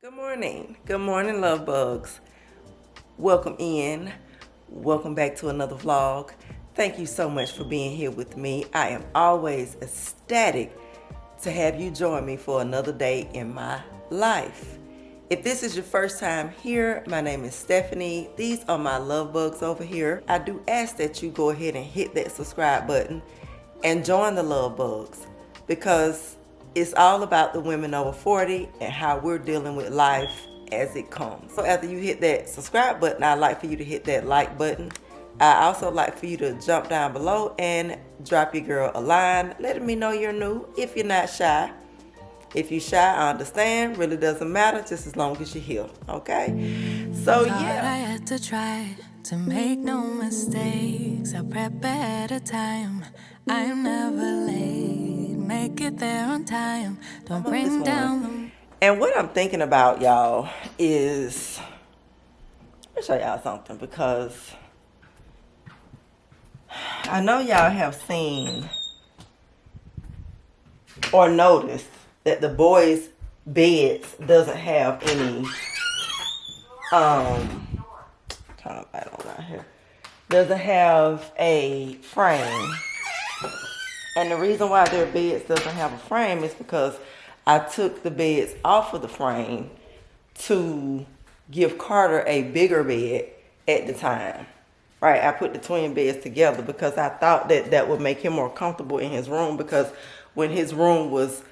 Good morning. Good morning, love bugs. Welcome in. Welcome back to another vlog. Thank you so much for being here with me. I am always ecstatic to have you join me for another day in my life. If this is your first time here, my name is Stephanie. These are my love bugs over here. I do ask that you go ahead and hit that subscribe button and join the love bugs because it's all about the women over 40 and how we're dealing with life as it comes. So after you hit that subscribe button, I'd like for you to hit that like button. I also like for you to jump down below and drop your girl a line, letting me know you're new if you're not shy. If you're shy, I understand. Really doesn't matter, just as long as you're here, okay? So yeah. I had to try to make no mistakes. I prep ahead of time. I'm never late. Make it there on time. Don't bring down. And what I'm thinking about, y'all, is let me show y'all something because I know y'all have seen or noticed that the boys' beds doesn't have any turn the light on out here. Doesn't have a frame. And the reason why their beds doesn't have a frame is because I took the beds off of the frame to give Carter a bigger bed at the time. Right, I put the twin beds together because I thought that that would make him more comfortable in his room, because when his room was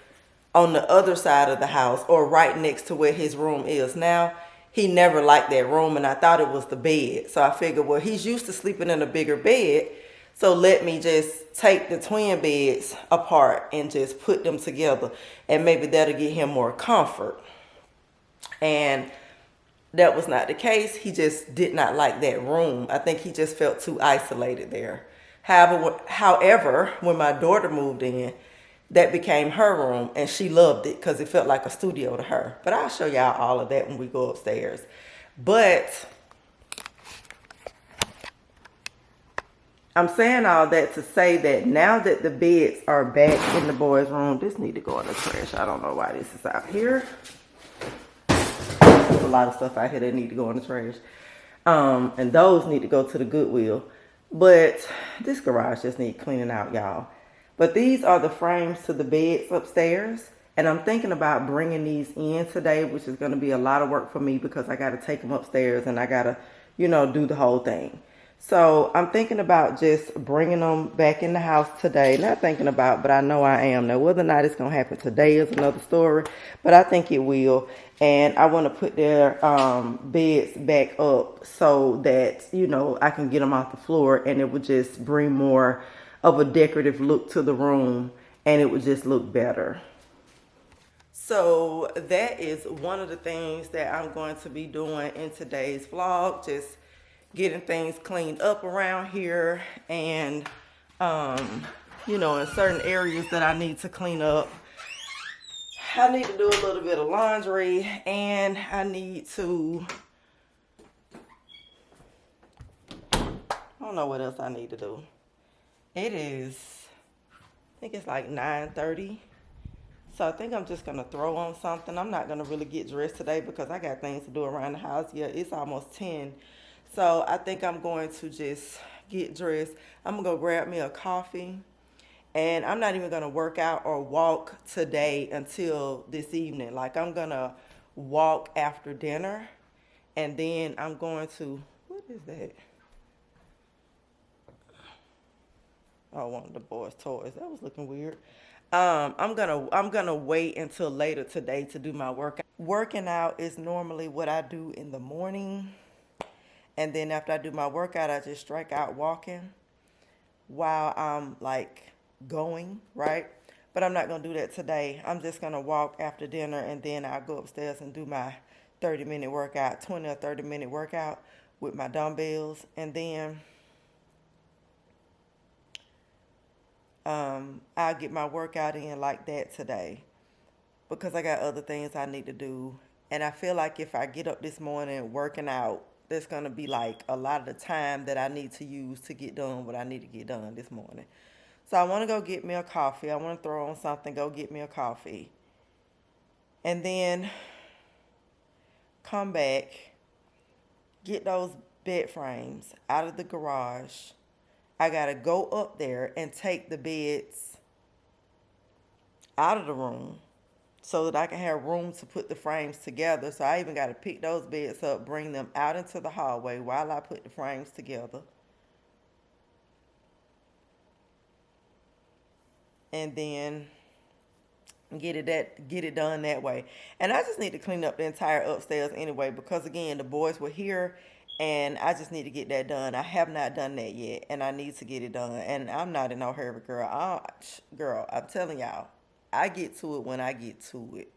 on the other side of the house or right next to where his room is now, he never liked that room, and I thought it was the bed. So I figured, well, he's used to sleeping in a bigger bed, so let me just take the twin beds apart and just put them together, and maybe that'll get him more comfort. And that was not the case. He just did not like that room. I think he just felt too isolated there. However, when my daughter moved in, that became her room, and she loved it because it felt like a studio to her. But I'll show y'all all of that when we go upstairs. But I'm saying all that to say that now that the beds are back in the boys' room, this need to go in the trash. I don't know why this is out here. There's a lot of stuff out here that need to go in the trash. And those need to go to the Goodwill. But this garage just needs cleaning out, y'all. But these are the frames to the beds upstairs. And I'm thinking about bringing these in today, which is going to be a lot of work for me because I got to take them upstairs and I got to, do the whole thing. So I'm thinking about just bringing them back in the house today. Not thinking about, but I know I am. Now, whether or not it's going to happen today is another story, but I think it will. And I want to put their beds back up so that, I can get them off the floor, and it would just bring more of a decorative look to the room, and it would just look better. So that is one of the things that I'm going to be doing in today's vlog, just getting things cleaned up around here, and in certain areas that I need to clean up. I need to do a little bit of laundry, and I need to, I don't know what else I need to do. It is, I think it's like 9:30. So I think I'm just going to throw on something. I'm not going to really get dressed today because I got things to do around the house. Yeah, it's almost 10. So I think I'm going to just get dressed. I'm going to go grab me a coffee. And I'm not even going to work out or walk today until this evening. Like, I'm going to walk after dinner. And then I'm going to, what is that? Oh, one of the boys' toys. That was looking weird. I'm gonna wait until later today to do my workout. Working out is normally what I do in the morning. And then after I do my workout, I just strike out walking while I'm like going, right? But I'm not going to do that today. I'm just going to walk after dinner, and then I'll go upstairs and do my 30-minute workout, 20 or 30-minute workout with my dumbbells. And then I'll get my workout in like that today because I got other things I need to do. And I feel like if I get up this morning working out, there's going to be like a lot of the time that I need to use to get done what I need to get done this morning. So I want to go get me a coffee. I want to throw on something, go get me a coffee. And then come back, get those bed frames out of the garage. I got to go up there and take the beds out of the room so that I can have room to put the frames together. So I even got to pick those beds up, bring them out into the hallway while I put the frames together. And then get it done that way. And I just need to clean up the entire upstairs anyway, because again, the boys were here and I just need to get that done. I have not done that yet and I need to get it done. And I'm not in no hurry, girl. Girl, I'm telling y'all, I get to it when I get to it.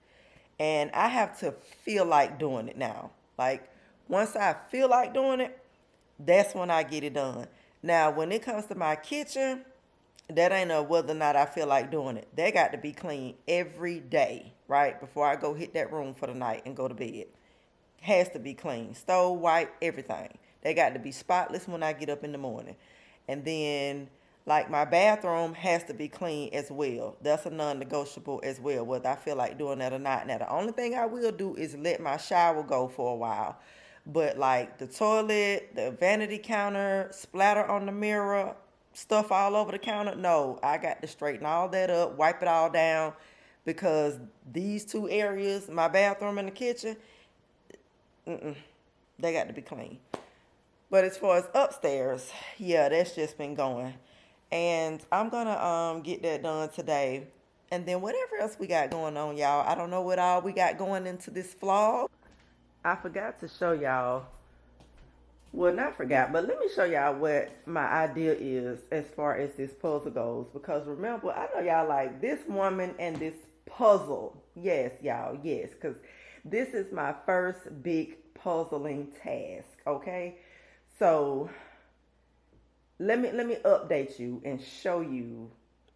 And I have to feel like doing it now. Like, once I feel like doing it, that's when I get it done. Now, when it comes to my kitchen, that ain't a whether or not I feel like doing it. They got to be clean every day, right? Before I go hit that room for the night and go to bed. Has to be clean. Stove, wipe, everything. They got to be spotless when I get up in the morning. And then, like, my bathroom has to be clean as well. That's a non-negotiable as well, whether I feel like doing that or not. Now, the only thing I will do is let my shower go for a while. But, like, the toilet, the vanity counter, splatter on the mirror, stuff all over the counter, no, I got to straighten all that up, wipe it all down, because these two areas, my bathroom and the kitchen, they got to be clean. But as far as upstairs, yeah, that's just been going. And I'm gonna get that done today. And then whatever else we got going on, y'all, I don't know what all we got going into this vlog. I forgot to show y'all, well, not forgot, but let me show y'all what my idea is as far as this puzzle goes. Because remember, I know y'all like this woman and this puzzle. Yes, y'all, yes. Because this is my first big puzzling task, okay? So let me update you and show you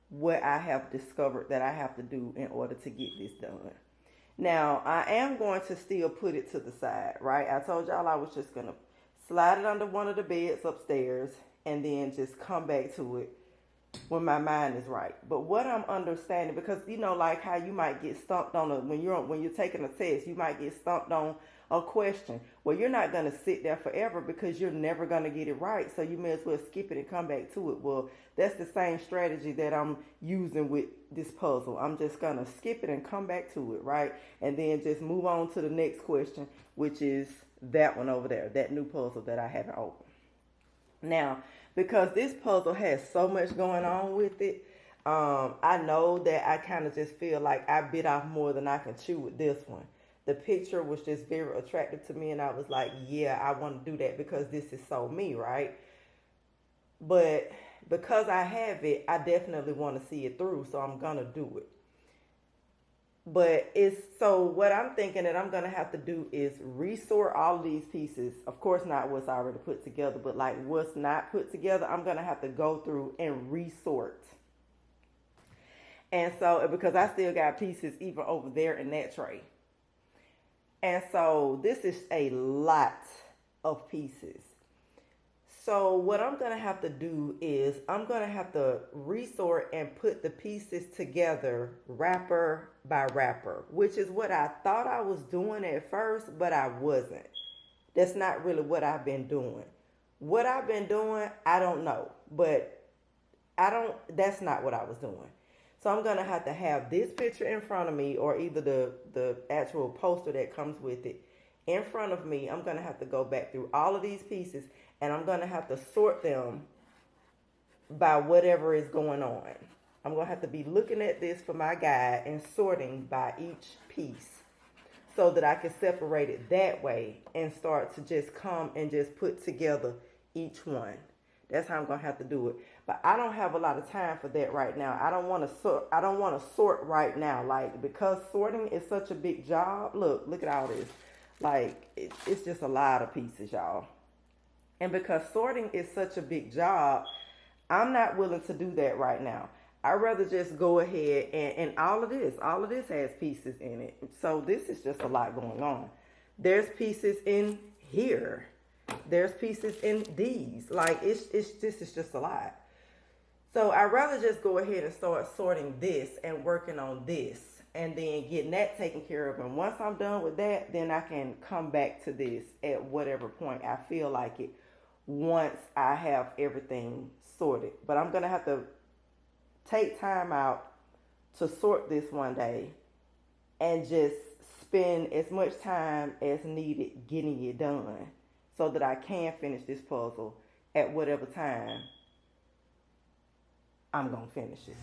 what I have discovered that I have to do in order to get this done. Now, I am going to still put it to the side, right? I told y'all I was just going to slide it under one of the beds upstairs and then just come back to it when my mind is right. But what I'm understanding, because you know, like how you might get stumped on when you're taking a test, you might get stumped on a question. Well, you're not going to sit there forever because you're never going to get it right. So you may as well skip it and come back to it. Well, that's the same strategy that I'm using with this puzzle. I'm just going to skip it and come back to it, right? And then just move on to the next question, which is that one over there, that new puzzle that I haven't opened. Now, because this puzzle has so much going on with it, I know that I kind of just feel like I bit off more than I can chew with this one. The picture was just very attractive to me, and I was like, yeah, I want to do that because this is so me, right? But because I have it, I definitely want to see it through, so I'm going to do it. But so what I'm thinking that I'm going to have to do is resort all of these pieces. Of course, not what's already put together, but like what's not put together, I'm going to have to go through and resort. And so, because I still got pieces even over there in that tray. And so this is a lot of pieces. So what I'm going to have to do is I'm going to have to resort and put the pieces together wrapper by wrapper, which is what I thought I was doing at first, but I wasn't. That's not really what I've been doing. What I've been doing, I don't know, but that's not what I was doing. So I'm going to have this picture in front of me, or either the actual poster that comes with it in front of me. I'm going to have to go back through all of these pieces, and I'm going to have to sort them by whatever is going on. I'm going to have to be looking at this for my guide and sorting by each piece so that I can separate it that way and start to just come and just put together each one. That's how I'm going to have to do it. But I don't have a lot of time for that right now. I don't want to sort right now. Like, because sorting is such a big job. Look at all this. Like, it's just a lot of pieces, y'all. And because sorting is such a big job, I'm not willing to do that right now. I'd rather just go ahead and all of this has pieces in it. So this is just a lot going on. There's pieces in here. There's pieces in these. Like, this is just a lot. So I'd rather just go ahead and start sorting this and working on this and then getting that taken care of. And once I'm done with that, then I can come back to this at whatever point I feel like it, once I have everything sorted. But I'm going to have to take time out to sort this one day and just spend as much time as needed getting it done so that I can finish this puzzle at whatever time I'm going to finish it.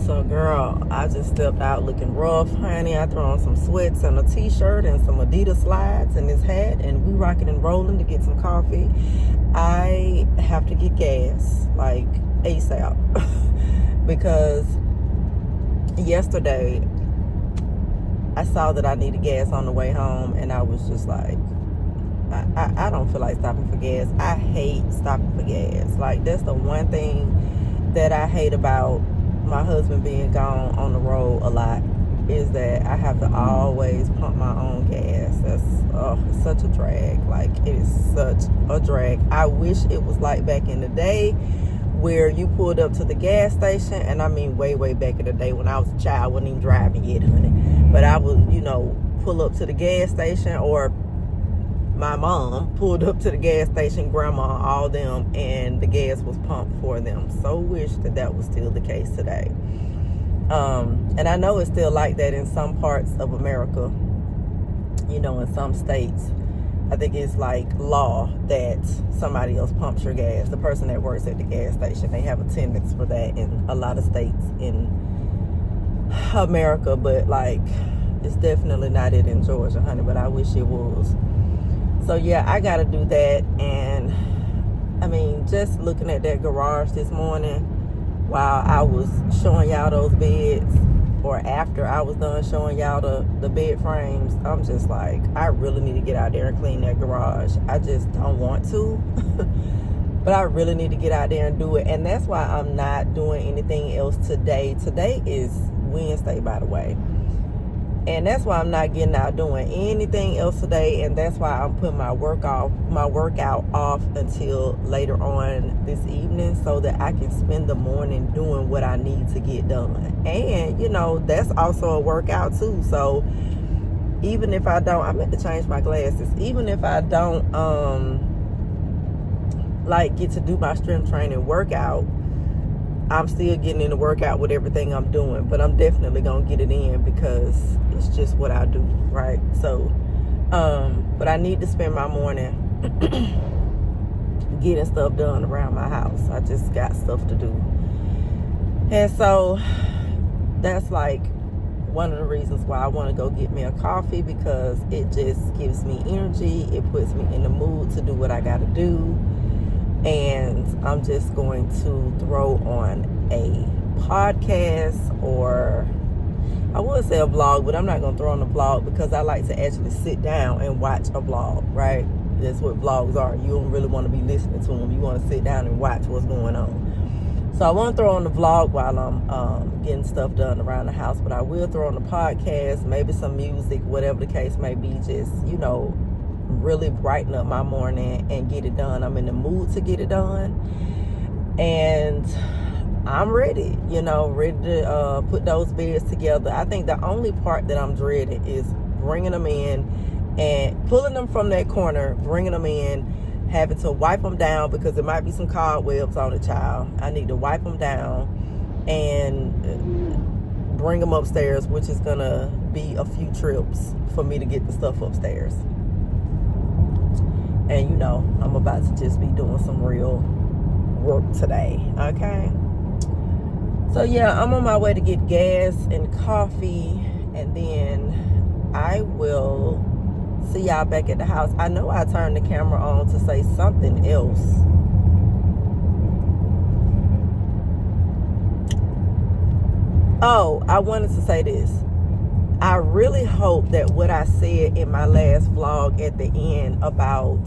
So girl, I just stepped out looking rough, honey. I threw on some sweats and a t-shirt and some Adidas slides and this hat, and we rocking and rolling to get some coffee. I have to get gas, like ASAP, because yesterday I saw that I needed gas on the way home, and I was just like, I don't feel like stopping for gas. I hate stopping for gas. Like, that's the one thing that I hate about my husband being gone on the road a lot, is that I have to always pump my own gas. That's it's such a drag. Like, it is such a drag. I wish it was like back in the day where you pulled up to the gas station, and I mean way back in the day when I was a child. I wasn't even driving yet, honey, but I would, pull up to the gas station, or my mom pulled up to the gas station, grandma, all them, and the gas was pumped for them. So wish that was still the case today. And I know it's still like that in some parts of America, in some states. I think it's like law that somebody else pumps your gas. The person that works at the gas station, they have attendance for that in a lot of states in America, but like, it's definitely not it in Georgia, honey, but I wish it was. So yeah, I gotta do that. And I mean, just looking at that garage this morning while I was showing y'all those beds, or after I was done showing y'all the bed frames, I'm just like, I really need to get out there and clean that garage. I just don't want to, but I really need to get out there and do it. And that's why I'm not doing anything else today. Today is Wednesday, by the way. And that's why I'm not getting out doing anything else today. And that's why I'm putting my workout off until later on this evening, so that I can spend the morning doing what I need to get done. And, that's also a workout too. So even if I don't, I meant to change my glasses. Even if I don't, get to do my strength training workout, I'm still getting in the workout with everything I'm doing, but I'm definitely going to get it in because it's just what I do, right? So, but I need to spend my morning getting stuff done around my house. I just got stuff to do. And so that's like one of the reasons why I want to go get me a coffee, because it just gives me energy. It puts me in the mood to do what I got to do. And I'm just going to throw on a podcast, or I would say a vlog, but I'm not going to throw on a vlog because I like to actually sit down and watch a vlog, right? That's what vlogs are. You don't really want to be listening to them. You want to sit down and watch what's going on. So I want to throw on the vlog while I'm getting stuff done around the house, but I will throw on the podcast, maybe some music, whatever the case may be, just, really brighten up my morning and get it done. I'm in the mood to get it done, and I'm ready, ready to put those beds together. I think the only part that I'm dreading is bringing them in and pulling them from that corner, bringing them in, having to wipe them down because there might be some cobwebs on the child. I need to wipe them down and bring them upstairs, which is gonna be a few trips for me to get the stuff upstairs. And I'm about to just be doing some real work today, okay? So yeah, I'm on my way to get gas and coffee, and then I will see y'all back at the house. I know I turned the camera on to say something else. Oh, I wanted to say this. I really hope that what I said in my last vlog at the end about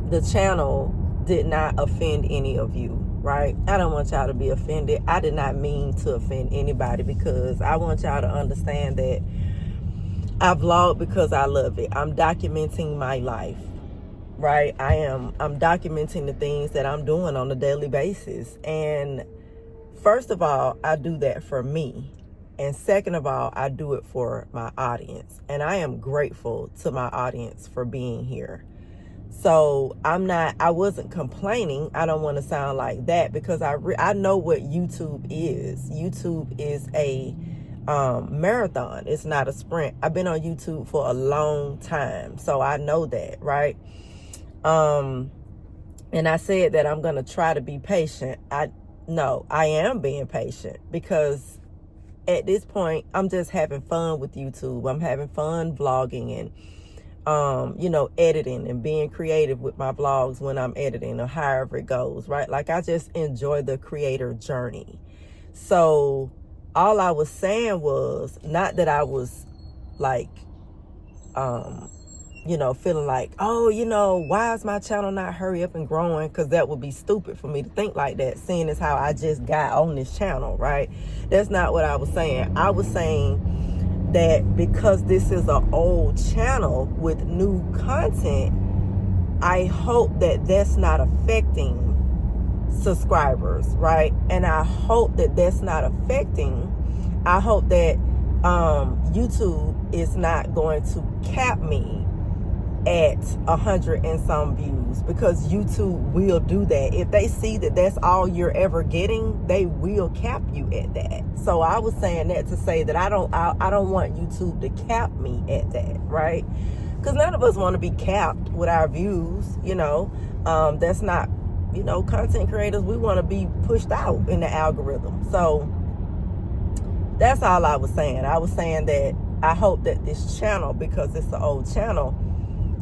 the channel did not offend any of you, right? I don't want y'all to be offended. I did not mean to offend anybody, because I want y'all to understand that I vlog because I love it. I'm documenting my life, right? I'm documenting the things that I'm doing on a daily basis. And first of all, I do that for me. And second of all, I do it for my audience. And I am grateful to my audience for being here. So I wasn't complaining. I don't want to sound like that, because I know what YouTube is. YouTube is a marathon. It's not a sprint. I've been on YouTube for a long time, so I know that, right? And I said that I'm going to try to be patient. I am being patient, because at this point, I'm just having fun with YouTube. I'm having fun vlogging and editing and being creative with my vlogs when I'm editing, or however it goes, right? Like, I just enjoy the creator journey. So all I was saying was, not that I was like, feeling like, why is my channel not hurry up and growing? Because that would be stupid for me to think like that, seeing as how I just got on this channel, right? That's not what I was saying. I was saying that because this is an old channel with new content, I hope that that's not affecting subscribers, right? And I hope that that's not affecting, I hope that YouTube is not going to cap me at 100 and some views, because YouTube will do that. If they see that that's all you're ever getting, they will cap you at that. So I was saying that to say that I don't want YouTube to cap me at that, right? Because none of us want to be capped with our views. That's not, content creators, we want to be pushed out in the algorithm. So that's all I was saying. I was saying that I hope that this channel, because it's an old channel,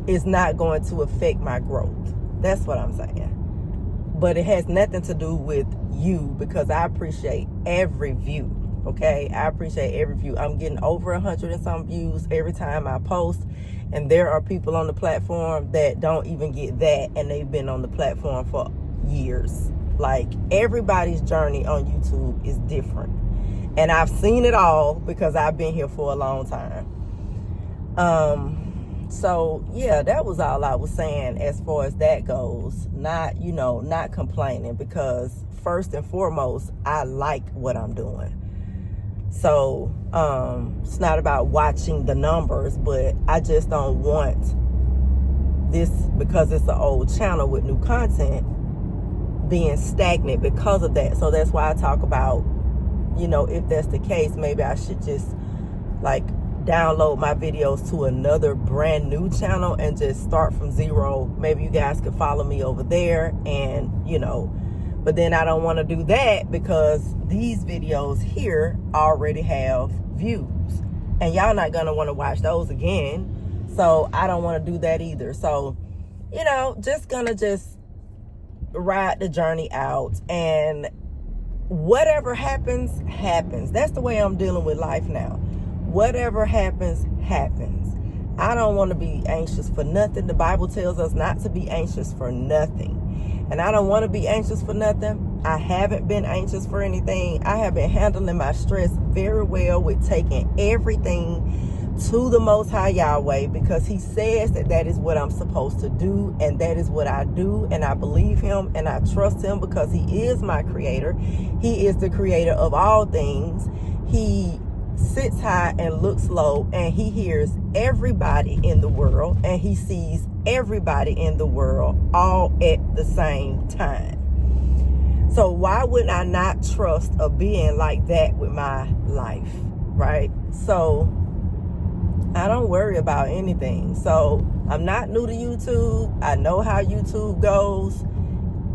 is not going to affect my growth. That's what I'm saying. But it has nothing to do with you, because I appreciate every view. Okay, I appreciate every view. I'm getting over 100 and some views every time I post, and there are people on the platform that don't even get that, and they've been on the platform for years. Like, everybody's journey on YouTube is different, and I've seen it all because I've been here for a long time. So yeah, that was all I was saying as far as that goes. Not complaining, because first and foremost, I like what I'm doing. So it's not about watching the numbers, but I just don't want this, because it's an old channel with new content, being stagnant because of that. So that's why I talk about, if that's the case, maybe I should just like download my videos to another brand new channel and just start from zero. Maybe you guys could follow me over there, and but then I don't want to do that, because these videos here already have views, and y'all not gonna want to watch those again. So I don't want to do that either. So just gonna ride the journey out, and whatever happens, happens. That's the way I'm dealing with life now. Whatever happens, happens. I don't want to be anxious for nothing. The Bible tells us not to be anxious for nothing. And I don't want to be anxious for nothing. I haven't been anxious for anything. I have been handling my stress very well with taking everything to the Most High Yahweh, because He says that is what I'm supposed to do, and that is what I do. And I believe Him and I trust Him, because He is my creator. He is the creator of all things. He sits high and looks low, and He hears everybody in the world, and He sees everybody in the world all at the same time. So why would I not trust a being like that with my life, right? So I don't worry about anything. So I'm not new to YouTube. I know how YouTube goes.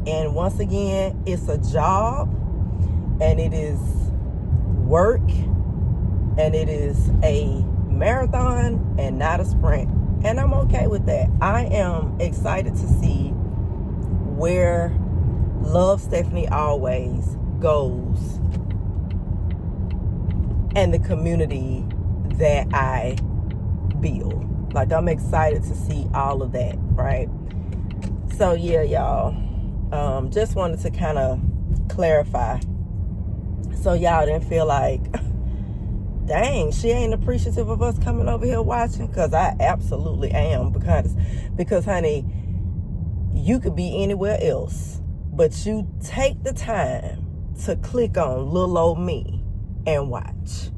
And once again, it's a job, and it is work, and it is a marathon and not a sprint. And I'm okay with that. I am excited to see where Love Stephanie Always goes, and the community that I build. Like, I'm excited to see all of that, right? So yeah, y'all, just wanted to kind of clarify, so y'all didn't feel like dang, she ain't appreciative of us coming over here watching, because I absolutely am, because honey, you could be anywhere else, but you take the time to click on little old me and watch,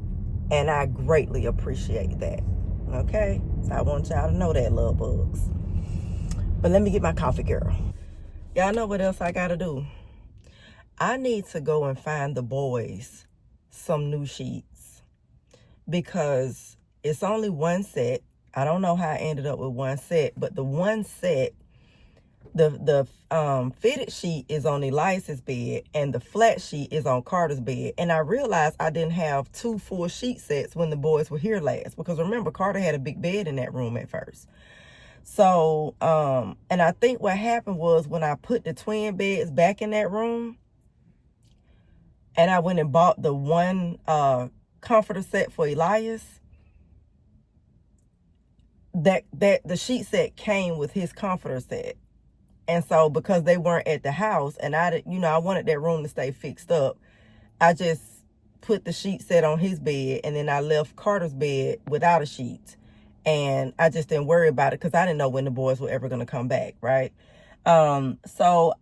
and I greatly appreciate that. Okay, so I want y'all to know that, love bugs. But let me get my coffee, girl. Y'all know what else I gotta do? I need to go and find the boys some new sheets, because it's only one set. I don't know how I ended up with one set, but the one set, the fitted sheet is on Elias's bed and the flat sheet is on Carter's bed. And I realized I didn't have 2 full sheet sets when the boys were here last, because remember, Carter had a big bed in that room at first. So, and I think what happened was when I put the twin beds back in that room, and I went and bought the one comforter set for Elias, that the sheet set came with his comforter set. And so because they weren't at the house, and I wanted that room to stay fixed up, I just put the sheet set on his bed, and then I left Carter's bed without a sheet. And I just didn't worry about it because I didn't know when the boys were ever going to come back, right? So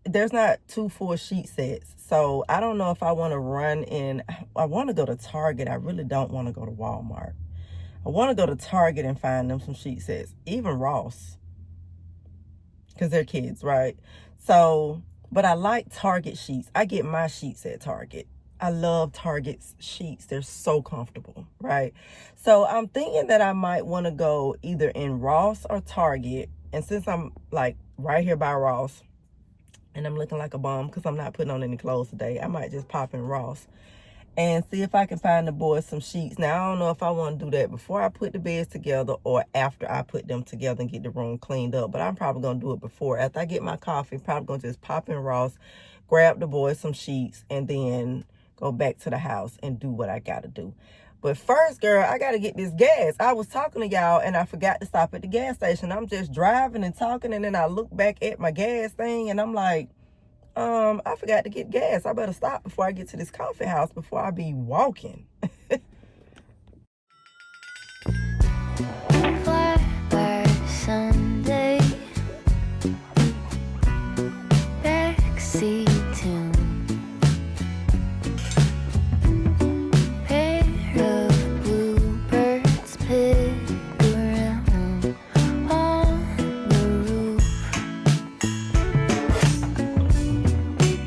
there's not 2 full sheet sets. So I don't know if I want to run in. I want to go to Target. I really don't want to go to Walmart. I want to go to Target and find them some sheet sets, even Ross, because they're kids, right? So, but I like Target sheets. I get my sheets at Target. I love Target's sheets. They're so comfortable, right? So I'm thinking that I might want to go either in Ross or Target. And since I'm like right here by Ross and I'm looking like a bum because I'm not putting on any clothes today, I might just pop in Ross and see if I can find the boys some sheets. Now, I don't know if I want to do that before I put the beds together or after I put them together and get the room cleaned up. But I'm probably going to do it before. After I get my coffee, probably going to just pop in Ross, grab the boys some sheets, and then go back to the house and do what I got to do. But first, girl, I got to get this gas. I was talking to y'all, and I forgot to stop at the gas station. I'm just driving and talking, and then I look back at my gas thing, and I'm like, I forgot to get gas. I better stop before I get to this coffee house before I be walking. Blackbird Sunday, backseat tune, pair of bluebirds pick around on the roof.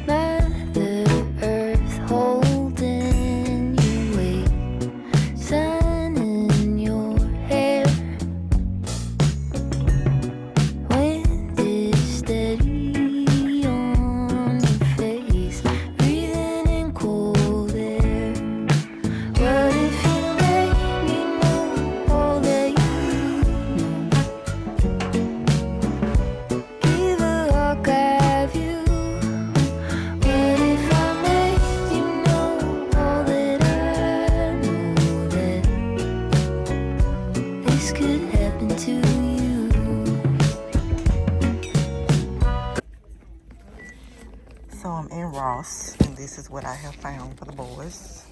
Mother Earth holding you weight, sun in your hair. Wind is steady on your face, breathing in cold air. What if you made me know all that you know? Give a hug, have you? What if I made you know all that I know, that this could happen to you? So I'm in Ross, and this is what I have found for the boys.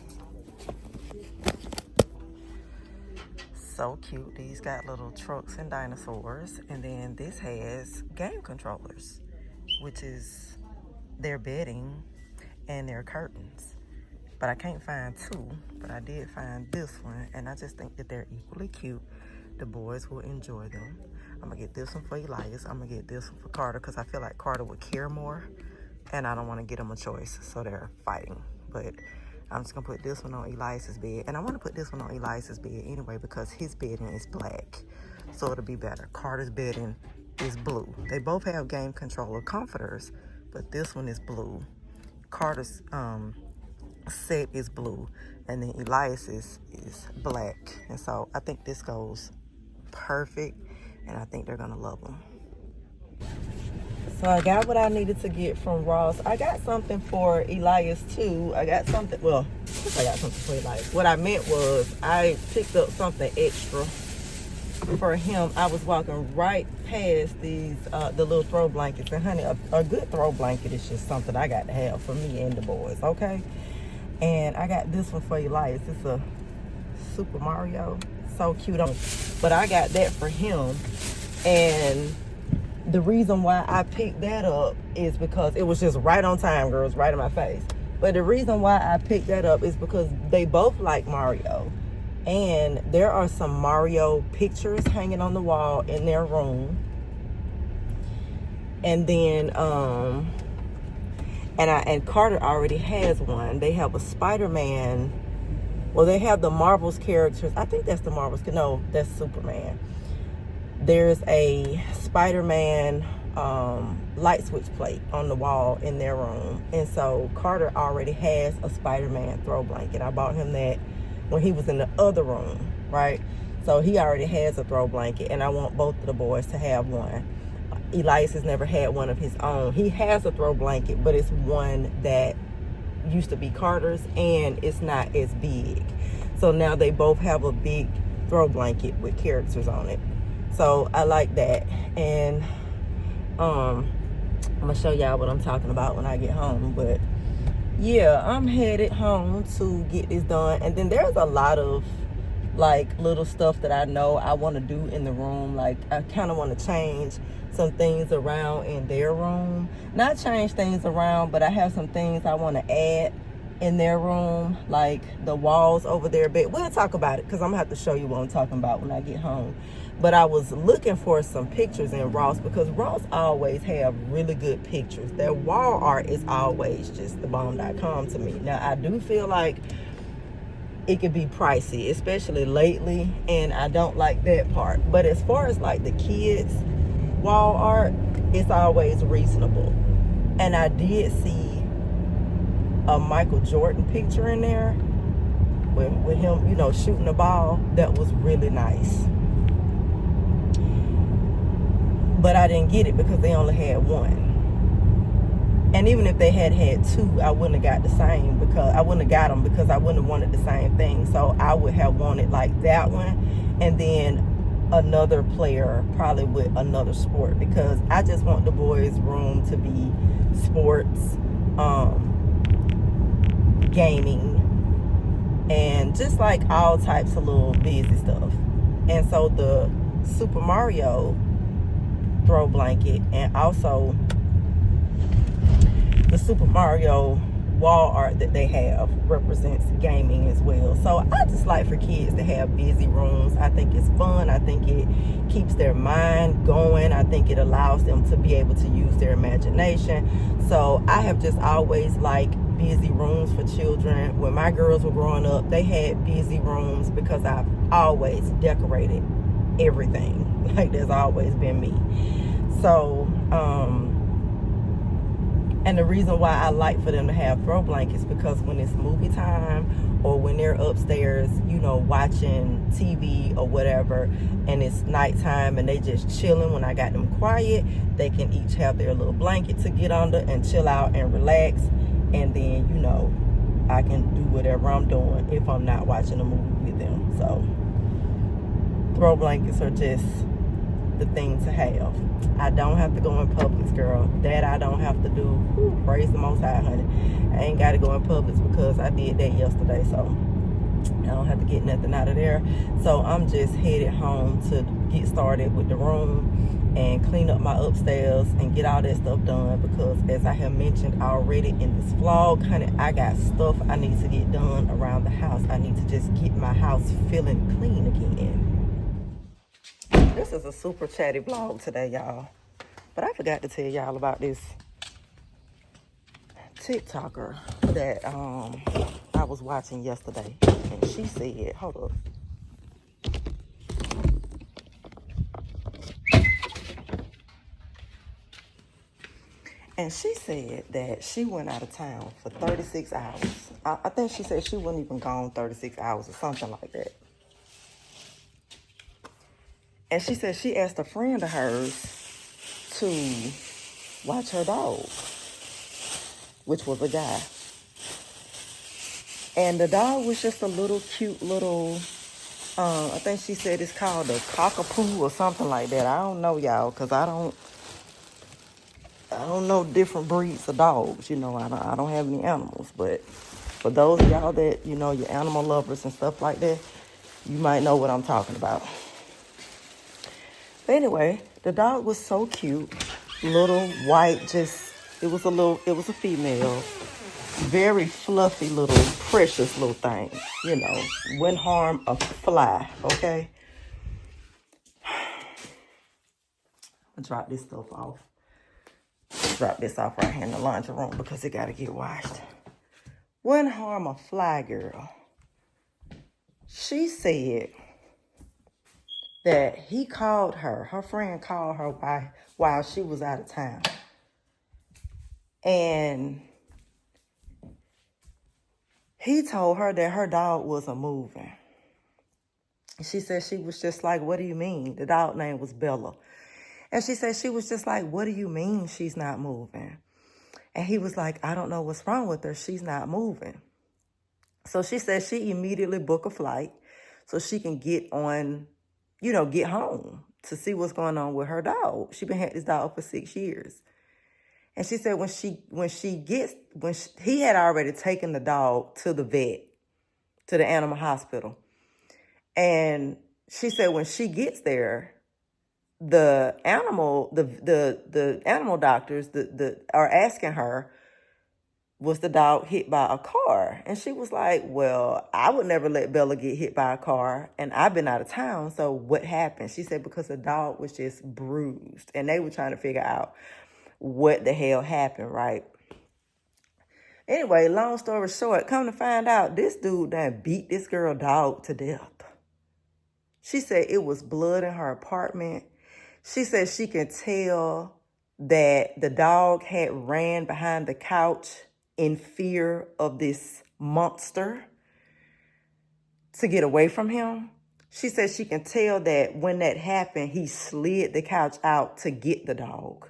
So cute. These got little trucks and dinosaurs. And then this has game controllers, which is their bedding and their curtains. But I can't find 2, but I did find this one, and I just think that they're equally cute. The boys will enjoy them. I'm gonna get this one for Elias. I'm gonna get this one for Carter because I feel like Carter would care more, and I don't want to get him a choice, so they're fighting. But I'm just gonna put this one on Elias's bed, and I want to put this one on Elias's bed anyway because his bedding is black, so it'll be better. Carter's bedding is blue. They both have game controller comforters, but this one is blue. Carter's set is blue, and then Elias's is black. And so I think this goes perfect, and I think they're gonna love them. So I got what I needed to get from Ross. I got something for Elias too. I got something, well, of course I got something for Elias. What I meant was I picked up something extra for him. I was walking right past these, the little throw blankets. And honey, a good throw blanket is just something I got to have for me and the boys, okay? And I got this one for Elias. It's a Super Mario. So cute. But I got that for him. And the reason why I picked that up is because it was just right on time, girls, right in my face. But the reason why I picked that up is because they both like Mario. And there are some Mario pictures hanging on the wall in their room. And then, and Carter already has one. They have a Spider-Man. Well, they have the Marvel's characters. I think that's the Marvel's. No, that's Superman. There's a Spider-Man light switch plate on the wall in their room. And so Carter already has a Spider-Man throw blanket. I bought him that when he was in the other room, right? So he already has a throw blanket, and I want both of the boys to have one. Elias has never had one of his own. He has a throw blanket, but it's one that used to be Carter's, and it's not as big. So now they both have a big throw blanket with characters on it. So I like that. And I'm gonna show y'all what I'm talking about when I get home. But yeah, I'm headed home to get this done. And then there's a lot of like little stuff that I know I want to do in the room. Like I kind of want to change some things around in their room. Not change things around, but I have some things I want to add in their room, like the walls over their bed. We'll talk about it because I'm gonna have to show you what I'm talking about when I get home. But I was looking for some pictures in Ross because Ross always have really good pictures. Their wall art is always just the bomb.com to me. Now I do feel like it could be pricey, especially lately, and I don't like that part. But as far as like the kids wall art, it's always reasonable. And I did see a Michael Jordan picture in there with him, you know, shooting the ball. That was really nice. But I didn't get it because they only had one. And even if they had two, I wouldn't have got the same because I wouldn't have got them because I wouldn't have wanted the same thing. So I would have wanted like that one, and then another player probably with another sport, because I just want the boys' room to be sports, gaming, and just like all types of little busy stuff. And so the Super Mario throw blanket and also the Super Mario wall art that they have represents gaming as well. So I just like for kids to have busy rooms. I think it's fun. I think it keeps their mind going. I think it allows them to be able to use their imagination. So I have just always liked busy rooms for children. When my girls were growing up, they had busy rooms because I've always decorated everything. Like there's always been me. So and the reason why I like for them to have throw blankets, because when it's movie time or when they're upstairs, you know, watching TV or whatever, and it's nighttime and they just chilling, when I got them quiet, they can each have their little blanket to get under and chill out and relax. And then, you know, I can do whatever I'm doing if I'm not watching a movie with them. So throw blankets are just the thing to have. I don't have to go in Publix, girl. That I don't have to do. Whew, praise the Most High, honey. I ain't got to go in Publix because I did that yesterday, so I don't have to get nothing out of there. So I'm just headed home to get started with the room and clean up my upstairs and get all that stuff done, because as I have mentioned already in this vlog, honey, I got stuff I need to get done around the house. I need to just get my house feeling clean again. This is a super chatty vlog today, y'all. But I forgot to tell y'all about this TikToker that I was watching yesterday. And she said, hold up. And she said that she went out of town for 36 hours. I think she said she wasn't even gone 36 hours or something like that. And she said she asked a friend of hers to watch her dog, which was a guy. And the dog was just a little cute little, I think she said it's called a cockapoo or something like that. I don't know, y'all, because I don't know different breeds of dogs. You know, I don't have any animals, but For those of y'all that, you know, your animal lovers and stuff like that, you might know what I'm talking about. But anyway, the dog was so cute. Little white, it was a female. Very fluffy little, precious little thing. You know, wouldn't harm a fly, okay? I'll drop this stuff off. Drop this off right here in the laundry room because it got to get washed. Wouldn't harm a fly, girl. She said that he called her friend called her while she was out of town. And he told her that her dog wasn't moving. She said she was just like, what do you mean? The dog name was Bella. And she said she was just like, what do you mean she's not moving? And he was like, I don't know what's wrong with her. She's not moving. So she said she immediately booked a flight so she can get home to see what's going on with her dog. She been had this dog for 6 years. And she said he had already taken the dog to the vet, to the animal hospital. And she said when she gets there, the animal doctors are asking her, was the dog hit by a car? And she was like, well, I would never let Bella get hit by a car, and I've been out of town, so what happened? She said because the dog was just bruised, and they were trying to figure out what the hell happened, right? Anyway, long story short, come to find out, this dude done beat this girl dog to death. She said it was blood in her apartment. She said she can tell that the dog had ran behind the couch in fear of this monster to get away from him. She said she can tell that when that happened, he slid the couch out to get the dog.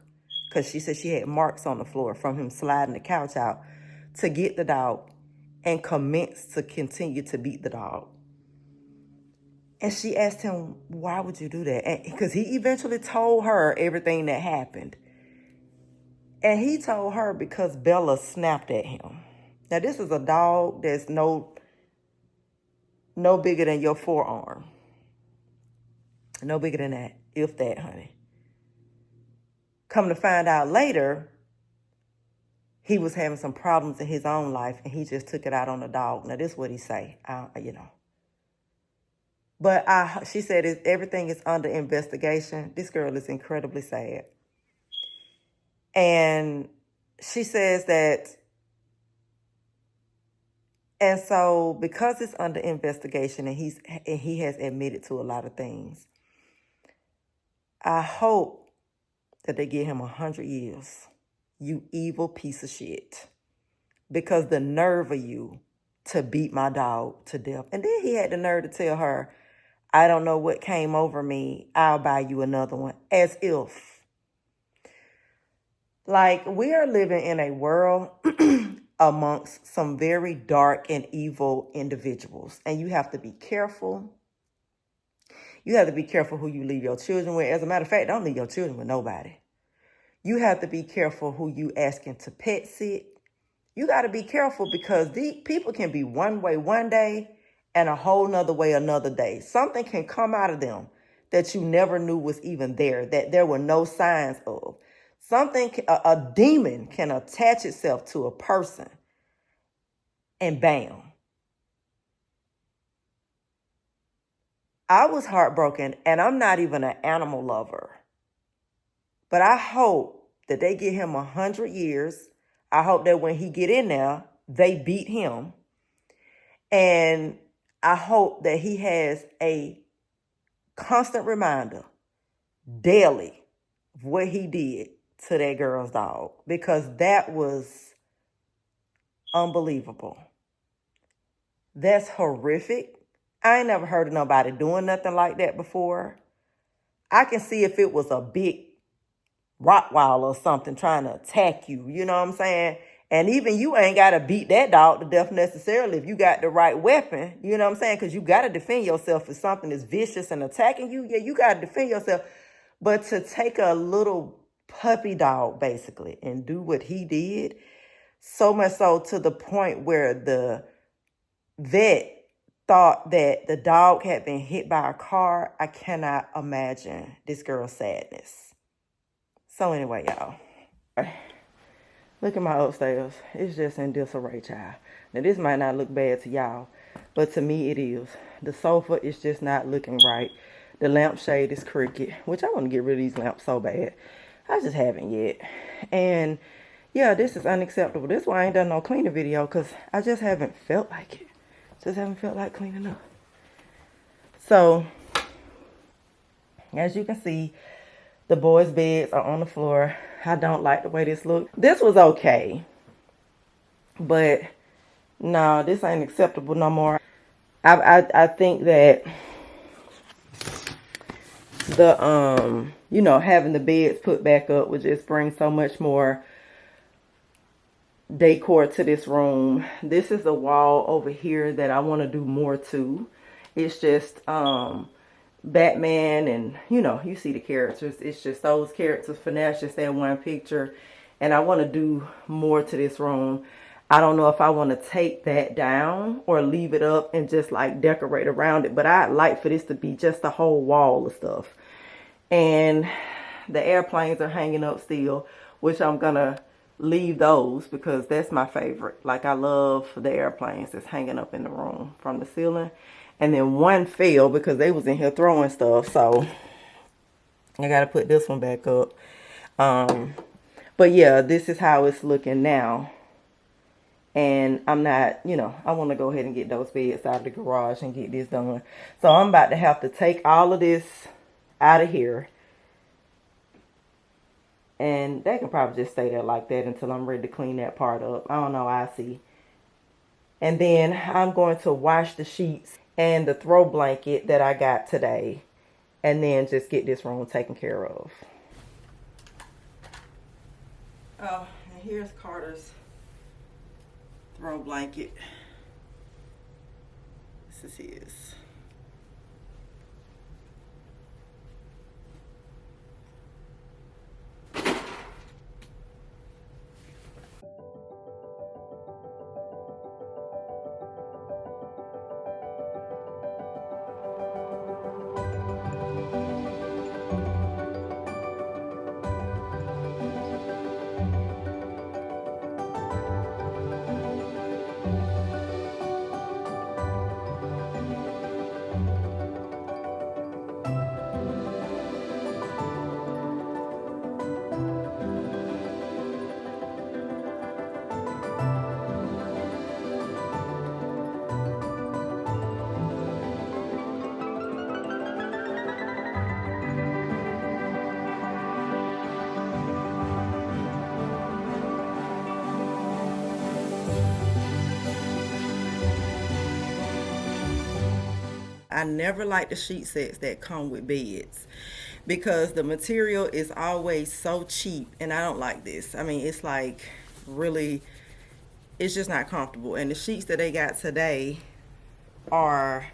Because she said she had marks on the floor from him sliding the couch out to get the dog and commenced to continue to beat the dog. And she asked him, why would you do that? Because he eventually told her everything that happened. And he told her because Bella snapped at him. Now, this is a dog that's no bigger than your forearm. No bigger than that, if that, honey. Come to find out later, he was having some problems in his own life, and he just took it out on the dog. Now, this is what he say, But she said everything is under investigation. This girl is incredibly sad. And she says that, and so because it's under investigation and he has admitted to a lot of things, I hope that they give him 100 years. You evil piece of shit. Because the nerve of you to beat my dog to death. And then he had the nerve to tell her, I don't know what came over me. I'll buy you another one. As if. Like, we are living in a world amongst some very dark and evil individuals. And you have to be careful. You have to be careful who you leave your children with. As a matter of fact, don't leave your children with nobody. You have to be careful who you asking to pet sit. You got to be careful because these people can be one way one day and a whole nother way another day. Something can come out of them that you never knew was even there, that there were no signs of. A demon can attach itself to a person and bam. I was heartbroken, and I'm not even an animal lover. But I hope that they give him 100 years. I hope that when he get in there, they beat him. And I hope that he has a constant reminder daily of what he did to that girl's dog. Because that was unbelievable. That's horrific. I ain't never heard of nobody doing nothing like that before. I can see if it was a big Rottweiler or something trying to attack you, you know what I'm saying? And even you ain't got to beat that dog to death necessarily if you got the right weapon, you know what I'm saying? Because you got to defend yourself if something is vicious and attacking you. Yeah, you got to defend yourself. But to take a little puppy dog, basically, and do what he did, So much so to the point where the vet thought that the dog had been hit by a car. I cannot imagine this girl's sadness. So anyway, y'all. Look at my upstairs. It's just in disarray, child. Now, this might not look bad to y'all, but to me it is. The sofa is just not looking right. The lampshade is crooked, which I want to get rid of these lamps so bad. I just haven't yet. And yeah, this is unacceptable. This is why I ain't done no cleaning video, because I just haven't felt like it. Just haven't felt like cleaning up. So, as you can see, the boys' beds are on the floor. I don't like the way this looks. This was okay, but no, this ain't acceptable no more. I think that the you know, having the beds put back up would just bring so much more decor to this room. This is the wall over here that I want to do more to. It's just Batman, and you know, you see the characters. It's just those characters finesse just that one picture, and I want to do more to this room. I don't know if I want to take that down or leave it up and just like decorate around it, but I'd like for this to be just a whole wall of stuff. And the airplanes are hanging up still, which I'm gonna leave those because that's my favorite. Like, I love the airplanes that's hanging up in the room from the ceiling. And then one fell because they was in here throwing stuff, so I gotta put this one back up. But yeah, this is how it's looking now. And I'm not, you know, I want to go ahead and get those beds out of the garage and get this done. So I'm about to have to take all of this out of here. And they can probably just stay there like that until I'm ready to clean that part up. I don't know, I see. And then I'm going to wash the sheets and the throw blanket that I got today. And then just get this room taken care of. Oh, and here's Carter's throw blanket. This is his. I never like the sheet sets that come with beds because the material is always so cheap, and I don't like this. I mean, it's like really, it's just not comfortable. And the sheets that they got today are,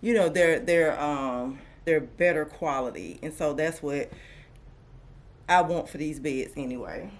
you know, they're better quality, and so that's what I want for these beds anyway.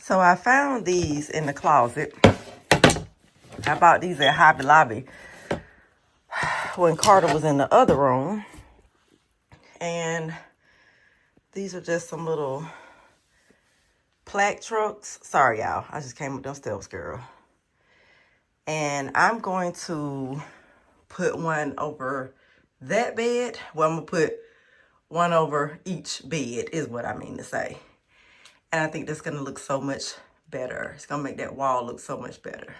So I found these in the closet. I bought these at Hobby Lobby when Carter was in the other room. And these are just some little plaque trucks. Sorry, y'all. I just came up them steps, girl. And I'm going to put one over that bed. Well, I'm going to put one over each bed is what I mean to say. And I think that's going to look so much better. It's going to make that wall look so much better.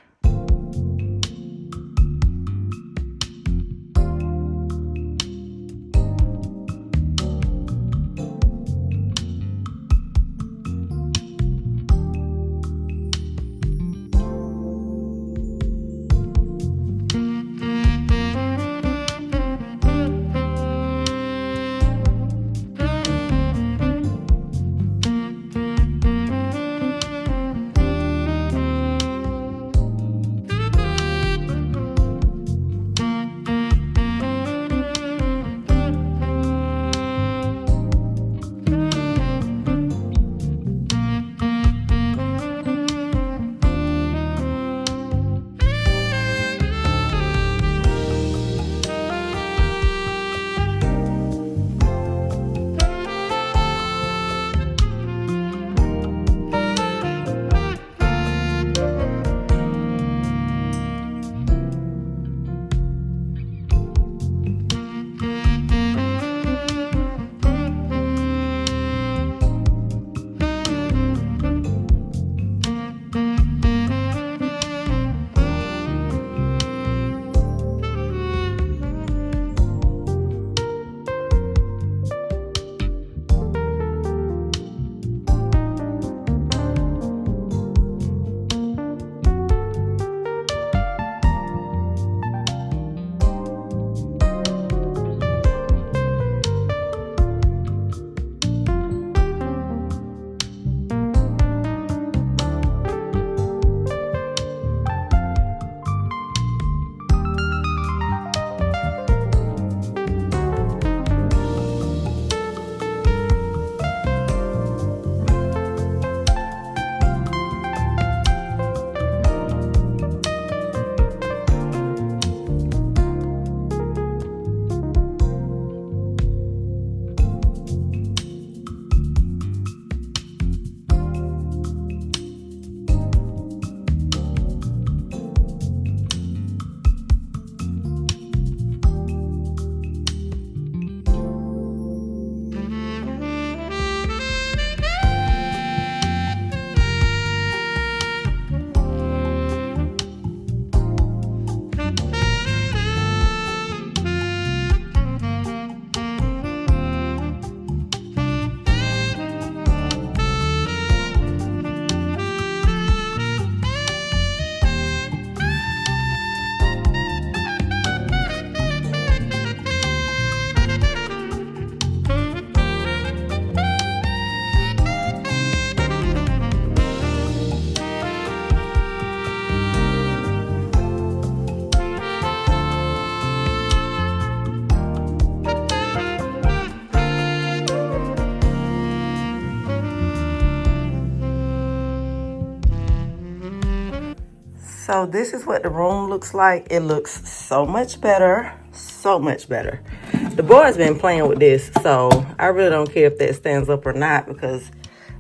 So this is what the room looks like. It looks so much better. So much better. The boys been playing with this, so I really don't care if that stands up or not because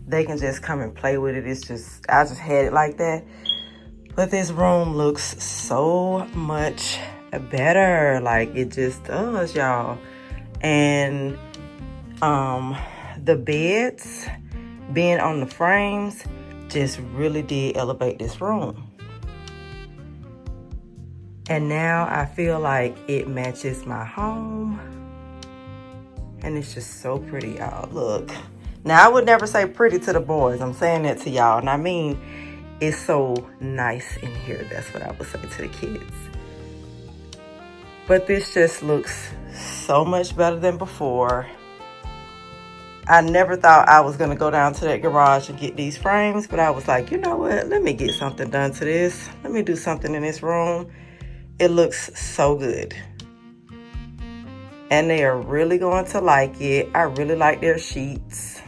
they can just come and play with it. It's just, I just had it like that. But this room looks so much better. Like it just does, y'all. And the beds being on the frames just really did elevate this room. And now I feel like it matches my home. And it's just so pretty, y'all. Look. Now, I would never say pretty to the boys. I'm saying that to y'all. And I mean, it's so nice in here. That's what I would say to the kids. But this just looks so much better than before. I never thought I was going to go down to that garage and get these frames. But I was like, you know what? Let me get something done to this. Let me do something in this room. It looks so good. And they are really going to like it. I really like their sheets.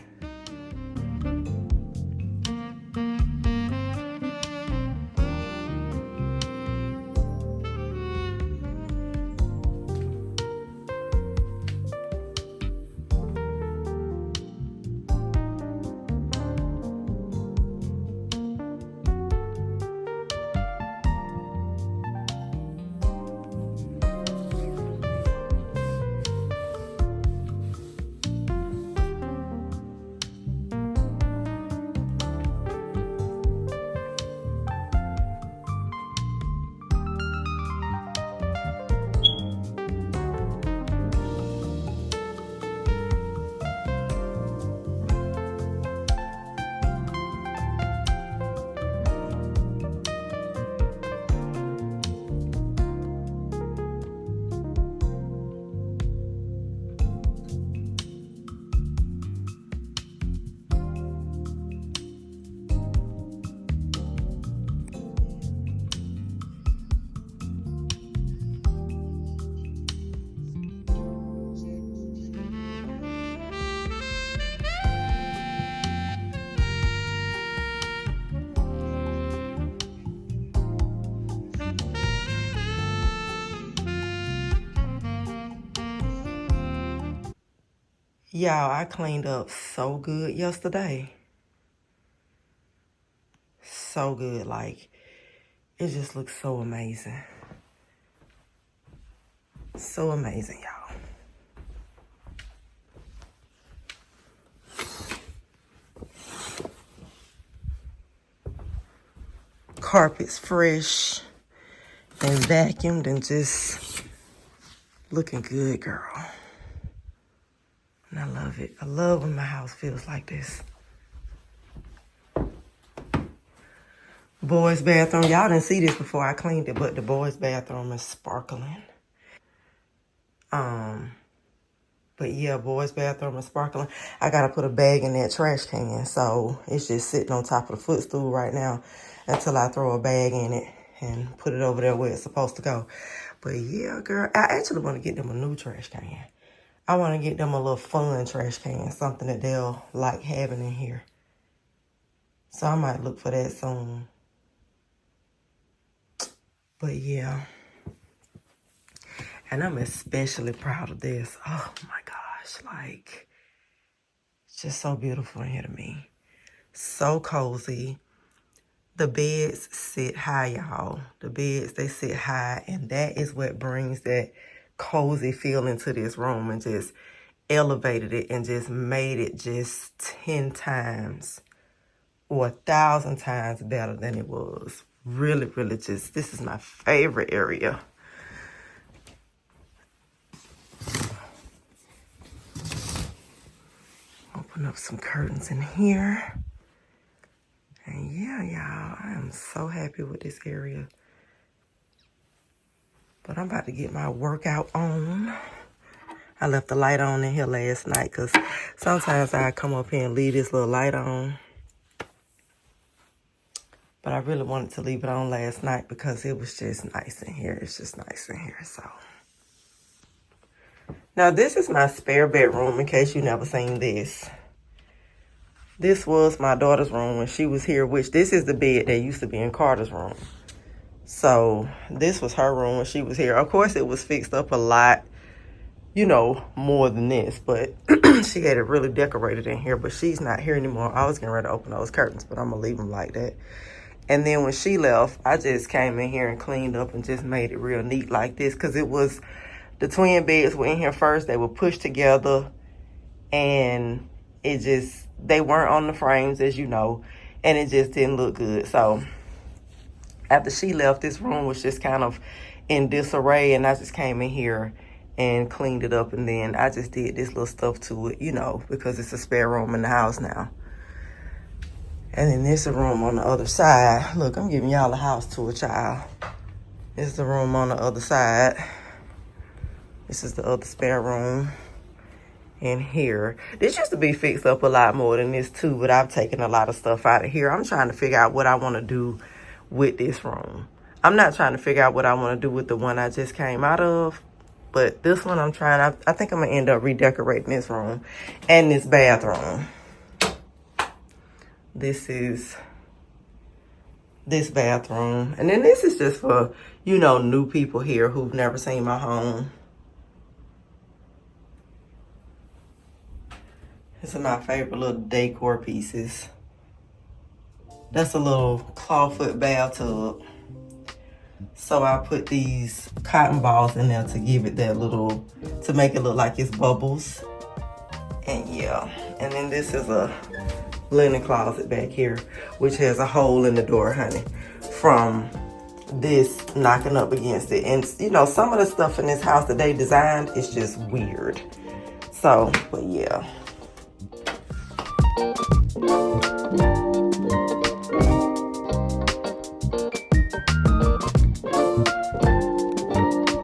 Y'all, I cleaned up so good yesterday. So good. Like, it just looks so amazing. So amazing, y'all. Carpet's fresh and vacuumed and just looking good, girl. And I love it. I love when my house feels like this. Boys' bathroom. Y'all didn't see this before I cleaned it, but the boys' bathroom is sparkling. But yeah, boys' bathroom is sparkling. I gotta put a bag in that trash can, so it's just sitting on top of the footstool right now until I throw a bag in it and put it over there where it's supposed to go. But yeah, girl, I actually want to get them a new trash can. I want to get them a little fun trash can, something that they'll like having in here. So I might look for that soon. But yeah. And I'm especially proud of this. Oh my gosh, like, it's just so beautiful in here to me. So cozy. The beds sit high, y'all. The beds, they sit high, and that is what brings that cozy feeling to this room and just elevated it and just made it just 10 times or 1,000 times better than it was. Really, really just, this is my favorite area. Open up some curtains in here. And yeah, y'all, I am so happy with this area. But I'm about to get my workout on. I left the light on in here last night because sometimes I come up here and leave this little light on. But I really wanted to leave it on last night because it was just nice in here. It's just nice in here, so. Now, this is my spare bedroom in case you never seen this. This was my daughter's room when she was here, which this is the bed that used to be in Carter's room. So this was her room when she was here. Of course, it was fixed up a lot, you know, more than this, but she had it really decorated in here, but she's not here anymore. I was getting ready to open those curtains, but I'm gonna leave them like that. And then when she left, I just came in here and cleaned up and just made it real neat like this, because it was, the twin beds were in here first. They were pushed together, and it just, they weren't on the frames, as you know, and it just didn't look good. So after she left, this room was just kind of in disarray, and I just came in here and cleaned it up, and then I just did this little stuff to it, you know, because it's a spare room in the house now. And then there's a room on the other side. Look, I'm giving y'all a house tour, child. This is the room on the other side. This is the other spare room in here. This used to be fixed up a lot more than this too, but I've taken a lot of stuff out of here. I'm trying to figure out what I want to do with this room. I'm not trying to figure out what I want to do with the one I just came out of, but this one I'm trying, I think I'm going to end up redecorating this room and this bathroom. This is this bathroom. And then this is just for, you know, new people here who've never seen my home. This is my favorite little decor pieces. That's a little clawfoot bathtub. So I put these cotton balls in there to give it that little, to make it look like it's bubbles. And yeah, and then this is a linen closet back here, which has a hole in the door, honey, from this knocking up against it. And you know, some of the stuff in this house that they designed is just weird. So, but yeah.